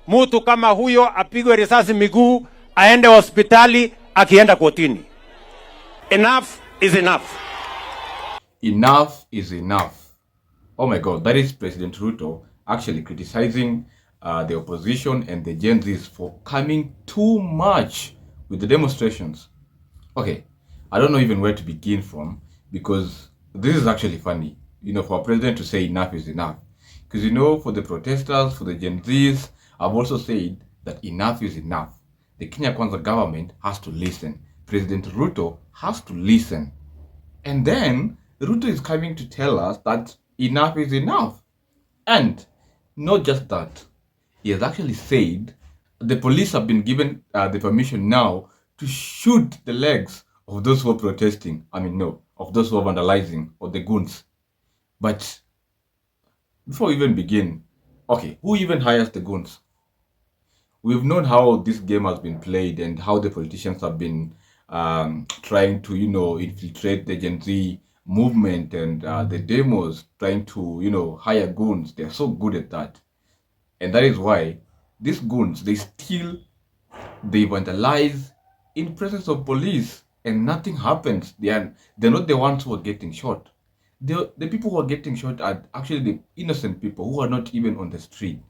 Mtu kama huyo apigwe risasi miguu, aende hospitali, akienda kotini. Enough is enough. Enough is enough. Oh my God, that is President Ruto actually criticizing the opposition and the Gen Zs for coming too much with the demonstrations. Okay, I don't know even where to begin from, because this is actually funny, you know, for a president to say enough is enough. Because, you know, for the protesters, for the Gen Zs, I've also said that enough is enough. The Kenya government has to listen. President Ruto has to listen. And then Ruto is coming to tell us that enough is enough. And not just that, he has actually said the police have been given the permission now to shoot the legs of those who are protesting. I mean, no, of those who are vandalizing, or the goons. But before we even begin, okay, who even hires the goons? We've known how this game has been played and how the politicians have been trying to, you know, infiltrate the Gen Z movement and the demos, trying to, you know, hire goons. They're so good at that. And that is why these goons, they vandalize in presence of police and nothing happens. They're not the ones who are getting shot. The people who are getting shot are actually the innocent people who are not even on the street.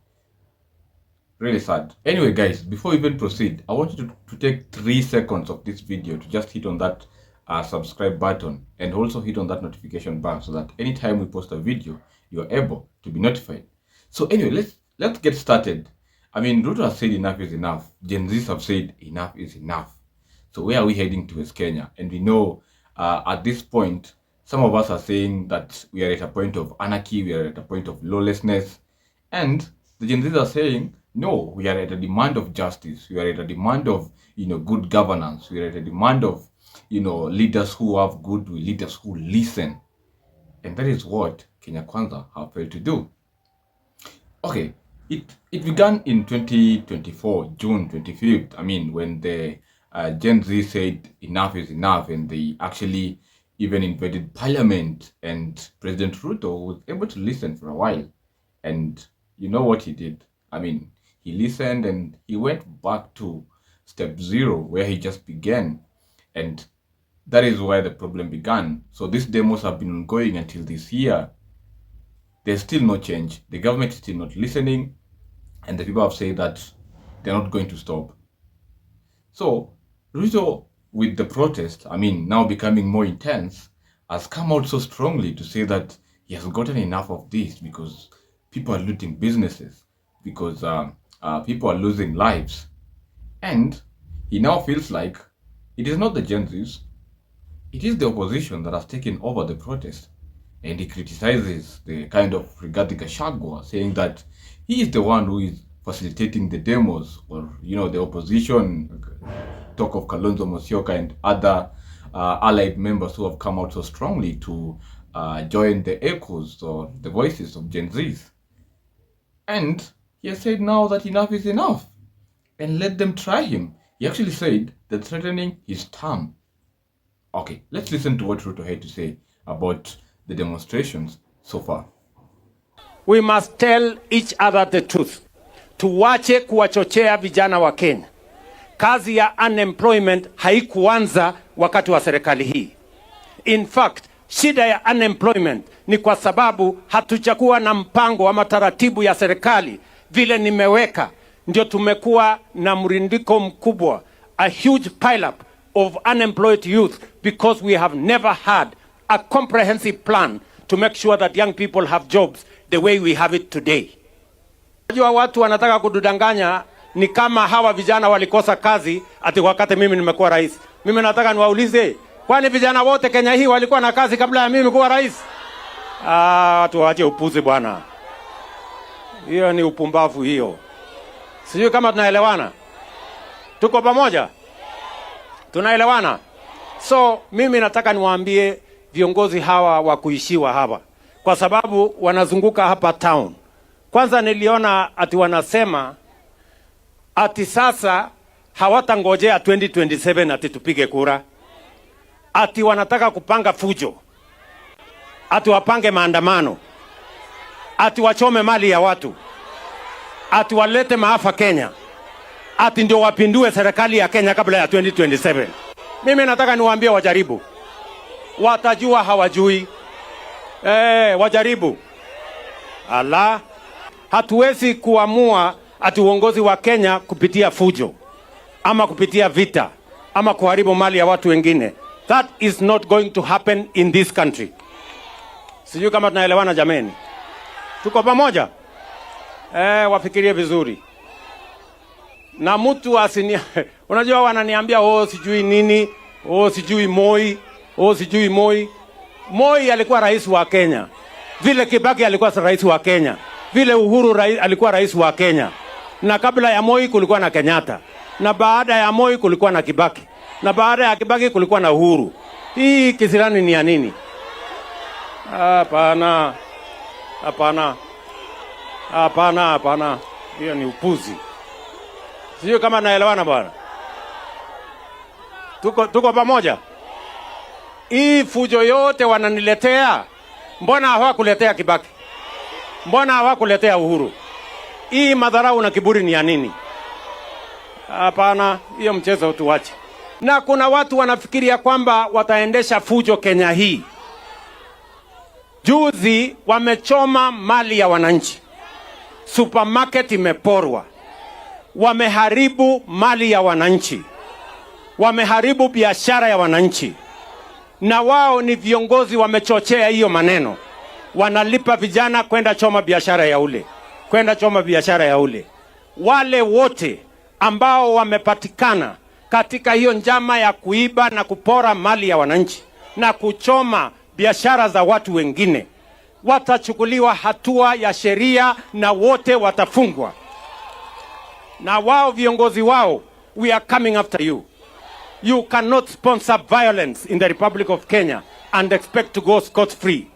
Really sad. Anyway, guys, before we even proceed, I want you to take 3 seconds of this video to just hit on that subscribe button, and also hit on that notification bell, so that anytime we post a video, you're able to be notified. So anyway, let's get started. I mean, Ruto has said enough is enough. Gen Zs have said enough is enough. So where are we heading to as Kenya? And we know at this point, some of us are saying that we are at a point of anarchy, we are at a point of lawlessness. And the Gen Zs are saying, no, we are at a demand of justice. We are at a demand of, you know, good governance. We are at a demand of, you know, leaders who have goodwill, leaders who listen. And that is what Kenya Kwanza have failed to do. Okay, it began in 2024, June 25th. I mean, when the Gen Z said enough is enough, and they actually even invaded parliament, and President Ruto was able to listen for a while. And you know what he did? I mean, he listened and he went back to step 0, where he just began. And that is where the problem began. So these demos have been ongoing until this year. There's still no change. The government is still not listening. And the people have said that they're not going to stop. So Ruto, with the protest, I mean, now becoming more intense, has come out so strongly to say that he has gotten enough of this, because people are looting businesses, because people are losing lives. And he now feels like it is not the Gen Zs, it is the opposition that has taken over the protest. And he criticizes the kind of Rigathi Gachagua, saying that he is the one who is facilitating the demos, or, you know, the opposition, talk of Kalonzo Musyoka and other allied members who have come out so strongly to join the echoes or the voices of Gen Zs. And he has said now that enough is enough, and let them try him. He actually said that threatening his term. Okay, let's listen to what Ruto had to say about the demonstrations so far. We must tell each other the truth. Tuwache kuwachochea vijana wa Kenya. Kazi ya unemployment haikuanza wakati wa serikali hii. In fact, shida ya unemployment ni kwa sababu hatujakuwa na mpango ama taratibu ya serikali vile nimeweka. Ndio tumekuwa na mrundiko mkubwa, a huge pile up of unemployed youth, because we have never had a comprehensive plan to make sure that young people have jobs the way we have it today. Unajua watu wanataka kududanganya ni kama hawa vijana walikosa kazi ati wakati mimi nimekuwa rais. Mimi nataka niwaulize, kwani vijana wote Kenya hii walikuwa na kazi kabla ya mimi kuwa rais? Tuache upuzi bwana. Hiyo ni upumbavu hiyo. Sijui kama tunaelewana. Tuko pamoja? Tunaelewana? So mimi nataka niwaambie viongozi hawa wa kuishiwa hapa, kwa sababu wanazunguka hapa town. Kwanza niliona ati wanasema ati sasa hawatangojea 2027 ati tupige kura. Ati wanataka kupanga fujo. Ati wapange maandamano. Ati wachome mali ya watu. ati walete maafa Kenya, ati ndio wapindue serikali ya Kenya kabla ya 2027. Mimi nataka niwaambie wajaribu. Watajua hawajui. Wajaribu. Ala, hatuwezi kuamua ati uongozi wa Kenya kupitia fujo ama kupitia vita ama kuharibu mali ya watu wengine. That is not going to happen in this country. Sijui kama tunaelewana jameni. Tuko pamoja? Wafikirie vizuri. Na mtu asini unajua wananiambia sijui nini, sijui Moi, sijui Moi. Moi alikuwa rais wa Kenya. Vile Kibaki alikuwa rais wa Kenya. Vile Uhuru alikuwa rais wa Kenya. Na kabla ya Moi kulikuwa na Kenyatta. Na baada ya Moi kulikuwa na Kibaki. Na baada ya Kibaki kulikuwa na Uhuru. Hii kisirani ni ya nini? Hapana. Hapana. Hapana, hapana. Hiyo ni upuzi. Sio kama naelewana bwana. Tuko pamoja. Hii fujo yote wananiletea. Mbona hawakuletea Kibaki? Mbona hawakuletea Uhuru? Hii madharau na kiburi ni ya nini? Hapana, hiyo mchezo tuache. Na kuna watu wanafikiria kwamba wataendesha fujo Kenya hii. Juzi wamechoma mali ya wananchi. Supermarket imeporwa. Wameharibu mali ya wananchi. Wameharibu biashara ya wananchi. Na wao ni viongozi wamechochea hiyo maneno. Wanalipa vijana kwenda choma biashara ya ule. Kwenda choma biashara ya ule. Wale wote ambao wamepatikana katika hiyo njama ya kuiba na kupora mali ya wananchi na kuchoma biashara za watu wengine watachukuliwa hatua ya sheria na wote watafungwa. Na wao viongozi wao, we are coming after you. You cannot sponsor violence in the Republic of Kenya and expect to go scot-free.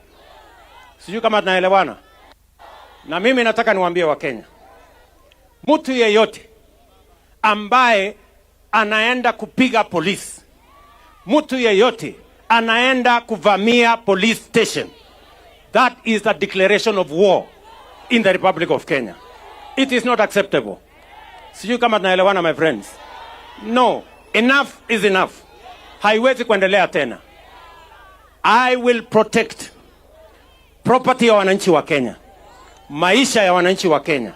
Sijui kama tunaelewana. Na mimi nataka niwaambie wa Kenya. Mtu yeyote ambaye anaenda kupiga polisi, mtu yeyote anaenda kuvamia police station, that is a declaration of war in the Republic of Kenya. It is not acceptable. Sijui kama tunaelewana my friends. No, enough is enough. Haiwezi kuendelea tena. I will protect property ya wananchi wa Kenya, maisha ya wananchi wa Kenya,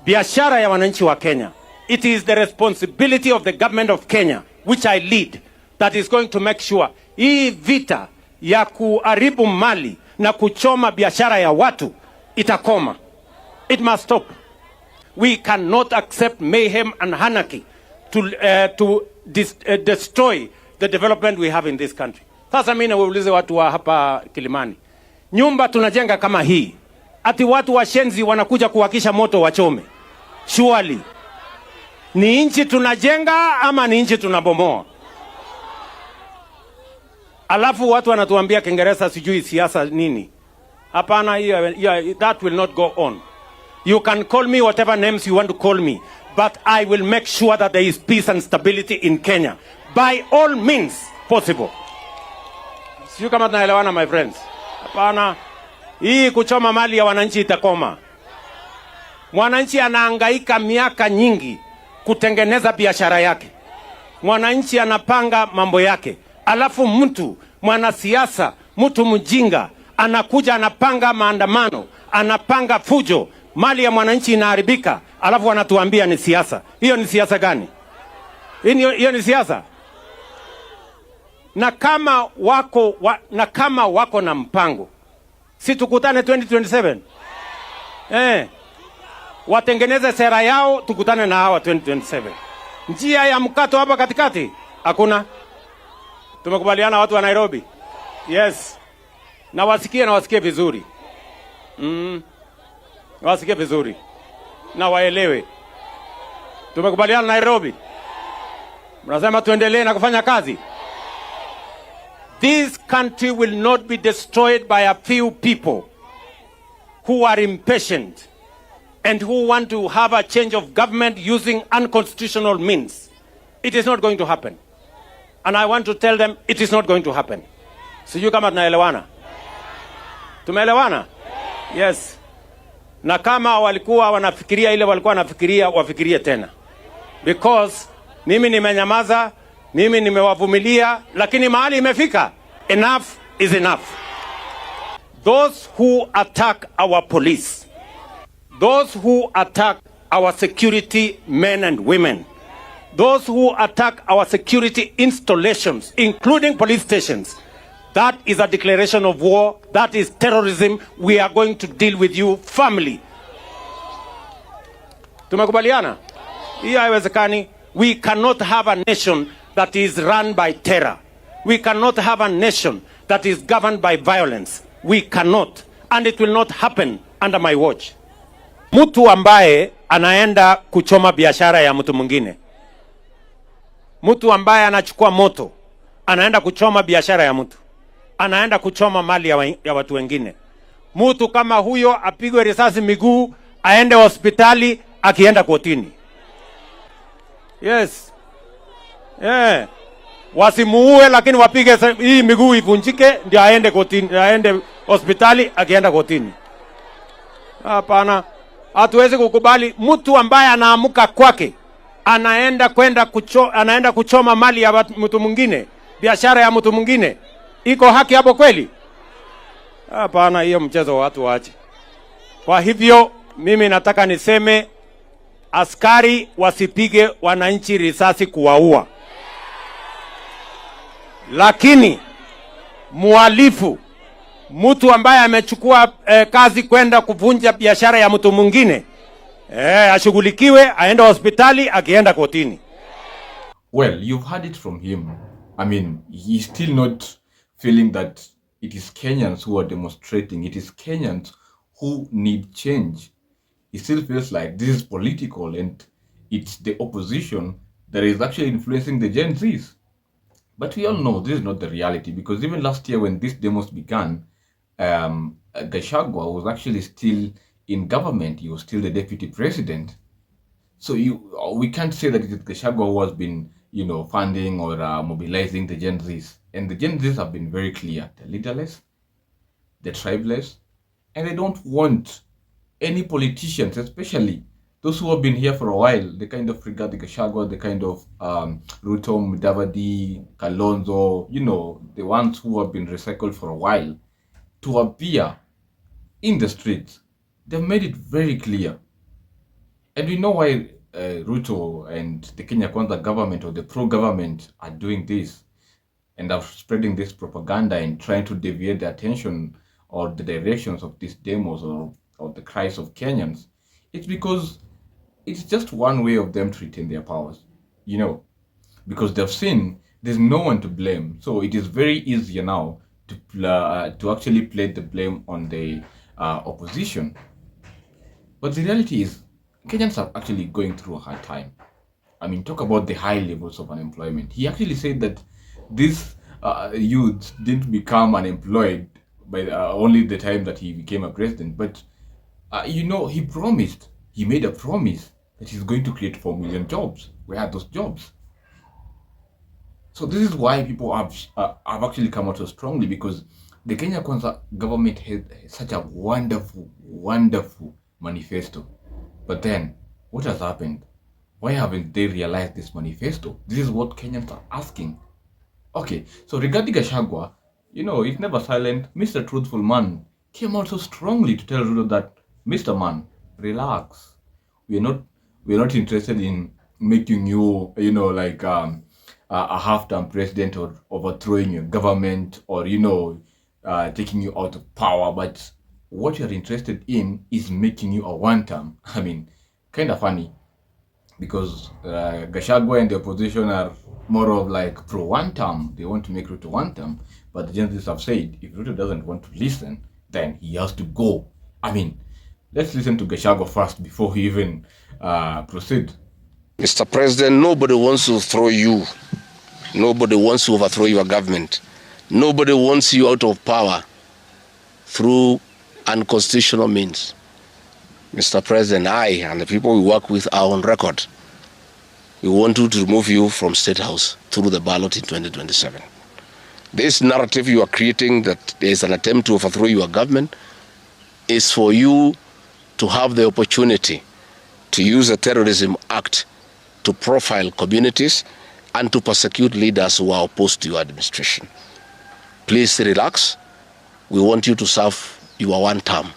biashara ya wananchi wa Kenya. It is the responsibility of the government of Kenya, which I lead, that is going to make sure hii vita ya kuharibu mali na kuchoma biashara ya watu itakoma. It must stop. We cannot accept mayhem and anarchy to destroy the development we have in this country. Sasa mimi naulize watu wa hapa Kilimani. Nyumba tunajenga kama hii. Ati watu washenzi wanakuja kuwakisha moto wachome. Surely. Ni nchi tunajenga ama ni nchi tunabomoa? Alafu watu wanatuambia Kiingereza sijui siasa nini. Hapana, that will not go on. You can call me whatever names you want to call me, but I will make sure that there is peace and stability in Kenya by all means possible. Sijui kama tunaelewana my friends. Hapana, hii kuchoma mali ya wananchi itakoma. Mwananchi anahangaika miaka nyingi kutengeneza biashara yake. Mwananchi anapanga mambo yake. Alafu mtu mwanasiasa, mtu mjinga anakuja anapanga maandamano, anapanga fujo, mali ya mwananchi inaharibika, alafu wanatuambia ni siasa. Hiyo ni siasa gani? Hiyo ni siasa? Na kama wako na mpango, si tukutane 2027? Watengeneze sera yao, tukutane na hawa 2027. Njia ya mkato hapa katikati hakuna. Tumekubaliana watu wa Nairobi? Yes. Na wasikie vizuri. Wasikie vizuri. Na waelewe. Tumekubaliana Nairobi? Mnasema tuendelee na kufanya kazi? This country will not be destroyed by a few people who are impatient and who want to have a change of government using unconstitutional means. It is not going to happen. And I want to tell them it is not going to happen. Sijui kama tunaelewana. Tumeelewana? Yes. na kama walikuwa wanafikiria ile walikuwa wanafikiria, wafikirie tena, because mimi nimenyamaza, mimi nimewavumilia, lakini mahali imefika, enough is enough. Those who attack our police, those who attack our security men and women, those who attack our security installations, including police stations, that is a declaration of war. That is terrorism. We are going to deal with you firmly. Tumekubaliana? Hii haiwezekani. We cannot have a nation that is run by terror. We cannot have a nation that is governed by violence. We cannot. And it will not happen under my watch. Mtu ambaye anaenda kuchoma biashara ya mtu mwingine, mtu ambaye anachukua moto, anaenda kuchoma biashara ya mtu, anaenda kuchoma mali ya watu wengine, mtu kama huyo apigwe risasi miguu, aende hospitali, akienda kotini. Yes. Yeah. Wasimuue, lakini wapige hii miguu ivunjike ndio aende kotini, aende hospitali, akienda kotini. Hapana. Hatuwezi kukubali mtu ambaye anaamuka kwake anaenda kuchoma mali ya mtu mwingine, biashara ya mtu mwingine. Iko haki hapo kweli? Hapana, hiyo mchezo watu waache. Kwa hivyo mimi nataka niseme, askari wasipige wananchi risasi kuwaua. Lakini muhalifu, mtu ambaye amechukua kazi kwenda kuvunja biashara ya mtu mwingine, ashughulikiwe, aende hospitali, akienda kotini. Well, you've heard it from him. I mean, he's still not feeling that it is Kenyans who are demonstrating. It is Kenyans who need change. He still feels like this is political and it's the opposition that is actually influencing the Gen Zs. But we all know this is not the reality, because even last year when these demos began, Gachagua was actually still in government. He was still the deputy president. So we can't say that it is Gachagua who has been, funding or mobilizing the Gen Zs. And the Gen Zs have been very clear. They're leaderless, they're tribeless, and they don't want any politicians, especially those who have been here for a while, the kind of Rigathi Gachagua, the kind of Ruto, Mudavadi, Kalonzo, the ones who have been recycled for a while, to appear in the streets. They've made it very clear. And we know why Ruto and the Kenya Kwanza government, or the pro-government, are doing this and are spreading this propaganda and trying to deviate the attention or the directions of these demos or the cries of Kenyans. It's because it's just one way of them to retain their powers, because they've seen there's no one to blame. So it is very easy now to actually play the blame on the opposition. But the reality is, Kenyans are actually going through a hard time. I mean, talk about the high levels of unemployment. He actually said that these youths didn't become unemployed by only the time that he became a president. But, he made a promise that he's going to create 4 million jobs. Where are those jobs? So this is why people have actually come out so strongly, because the Kenya Kwanza government has such a wonderful, wonderful manifesto. But then, what has happened? Why haven't they realized this manifesto? This is what Kenyans are asking. Okay, so Rigathi Gachagua, he's never silent. Mr. Truthful Man came out so strongly to tell Ruto that, Mr. Man, relax. We're not interested in making you, a half-term president, or overthrowing your government, or, taking you out of power. But what you're interested in is making you a wantam. I mean, kind of funny, because Gachagua and the opposition are more of like pro-wantam. They want to make Ruto wantam. But the journalists have said, if Ruto doesn't want to listen, then he has to go. I mean, let's listen to Gachagua first before he even proceed. Mr. President, nobody wants to throw you. Nobody wants to overthrow your government. Nobody wants you out of power through unconstitutional means. Mr. President, I and the people we work with are on record. We want to remove you from State House through the ballot in 2027. This narrative you are creating that there is an attempt to overthrow your government is for you to have the opportunity to use the Terrorism Act to profile communities and to persecute leaders who are opposed to your administration. Please relax. We want you to serve your one term.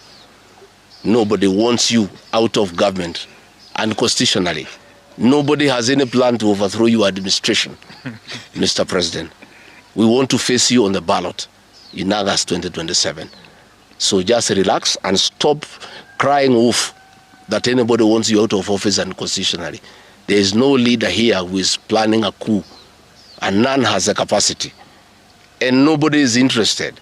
Nobody wants you out of government, and constitutionally, nobody has any plan to overthrow your administration, Mr. President. We want to face you on the ballot in August 2027. So just relax and stop crying wolf that anybody wants you out of office unconstitutionally. There is no leader here who is planning a coup, and none has the capacity, and nobody is interested.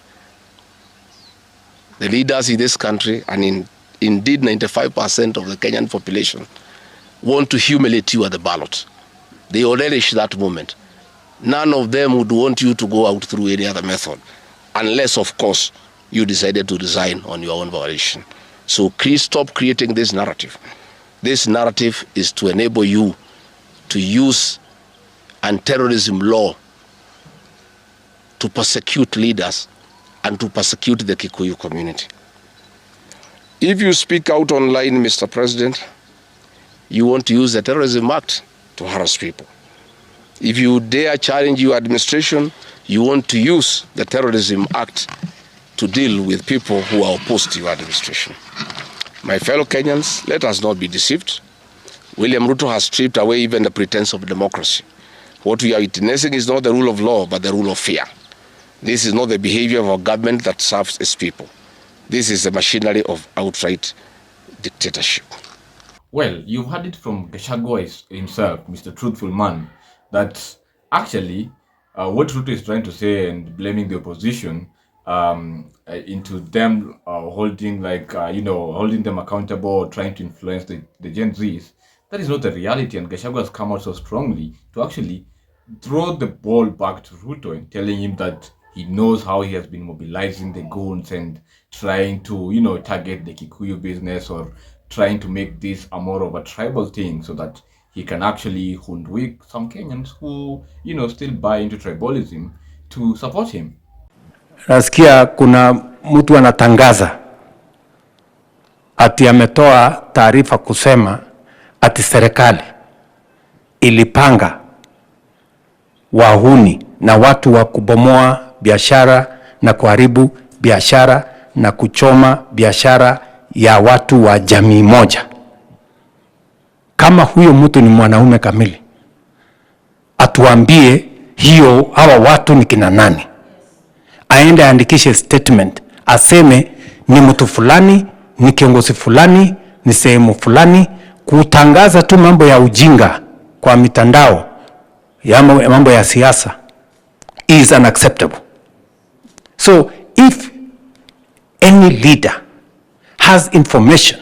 The leaders in this country, and indeed 95% of the Kenyan population, want to humiliate you at the ballot. They will relish that moment. None of them would want you to go out through any other method, unless, of course, you decided to resign on your own volition. So please stop creating this narrative. This narrative is to enable you to use anti-terrorism law to persecute leaders and to persecute the Kikuyu community. If you speak out online, Mr. President, you want to use the Terrorism Act to harass people. If you dare challenge your administration, you want to use the Terrorism Act to deal with people who are opposed to your administration. My fellow Kenyans, let us not be deceived. William Ruto has stripped away even the pretense of democracy. What we are witnessing is not the rule of law, but the rule of fear. This is not the behavior of a government that serves its people. This is the machinery of outright dictatorship. Well, you've heard it from Gachagua'S himself, Mr. Truthful Man, that actually what Ruto is trying to say and blaming the opposition into them holding them accountable or trying to influence the Gen Zs, that is not the reality. And Gachagua has come out so strongly to actually throw the ball back to Ruto and telling him that he knows how he has been mobilizing the goons and trying to, target the Kikuyu business or trying to make this a more of a tribal thing so that he can actually hoodwink some Kenyans who, still buy into tribalism to support him. Nasikia kuna mtu anatangaza ati ametoa taarifa kusema ati serikali ilipanga wahuni na watu wa kubomoa biashara na kuharibu biashara na kuchoma biashara ya watu wa jamii moja. Kama huyo mtu ni mwanaume kamili, atuambie hawa watu ni kina nani. Aende aandikishe statement, aseme ni mtu fulani, ni kiongozi fulani, ni sehemu fulani. Kutangaza tu mambo ya ujinga kwa mitandao ya mambo ya siasa is unacceptable. So if any leader has information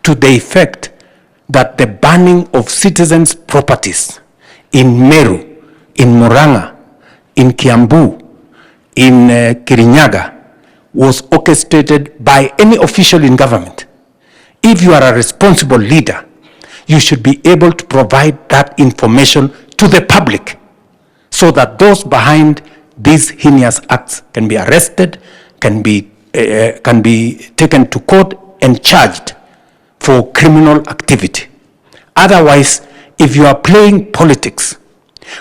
to the effect that the burning of citizens' properties in Meru, in Murang'a, in Kiambu, in Kirinyaga was orchestrated by any official in government, if you are a responsible leader, you should be able to provide that information to the public so that those behind these heinous acts can be arrested, can be taken to court and charged for criminal activity. Otherwise, if you are playing politics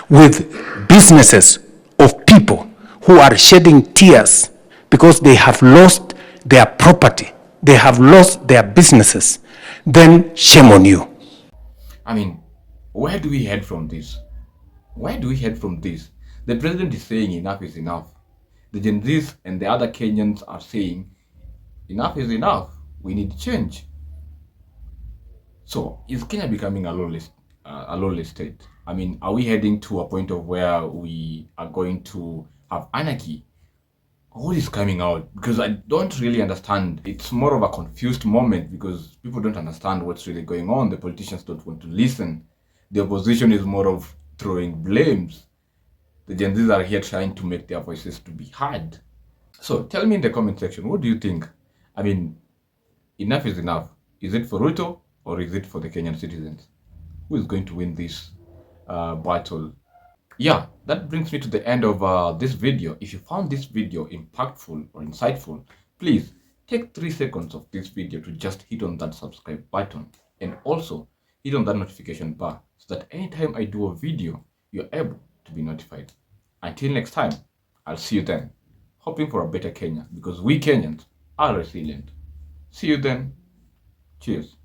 with businesses of people who are shedding tears because they have lost their property, they have lost their businesses, then shame on you. I mean, where do we head from this? Where do we head from this? The president is saying enough is enough. The Gen Zs and the other Kenyans are saying enough is enough. We need change. So is Kenya becoming a lawless state? I mean, are we heading to a point of where we are going to have anarchy? What is coming out? Because I don't really understand. It's more of a confused moment because people don't understand what's really going on. The politicians don't want to listen. The opposition is more of throwing blames. The Gen Zs are here trying to make their voices to be heard. So tell me in the comment section, what do you think? I mean, enough is enough. Is it for Ruto or is it for the Kenyan citizens? Who is going to win this battle? Yeah, that brings me to the end of this video. If you found this video impactful or insightful, please take 3 seconds of this video to just hit on that subscribe button and also hit on that notification bar so that anytime I do a video, you're able to be notified. Until next time, I'll see you then, hoping for a better Kenya because we Kenyans are resilient. See you then. Cheers.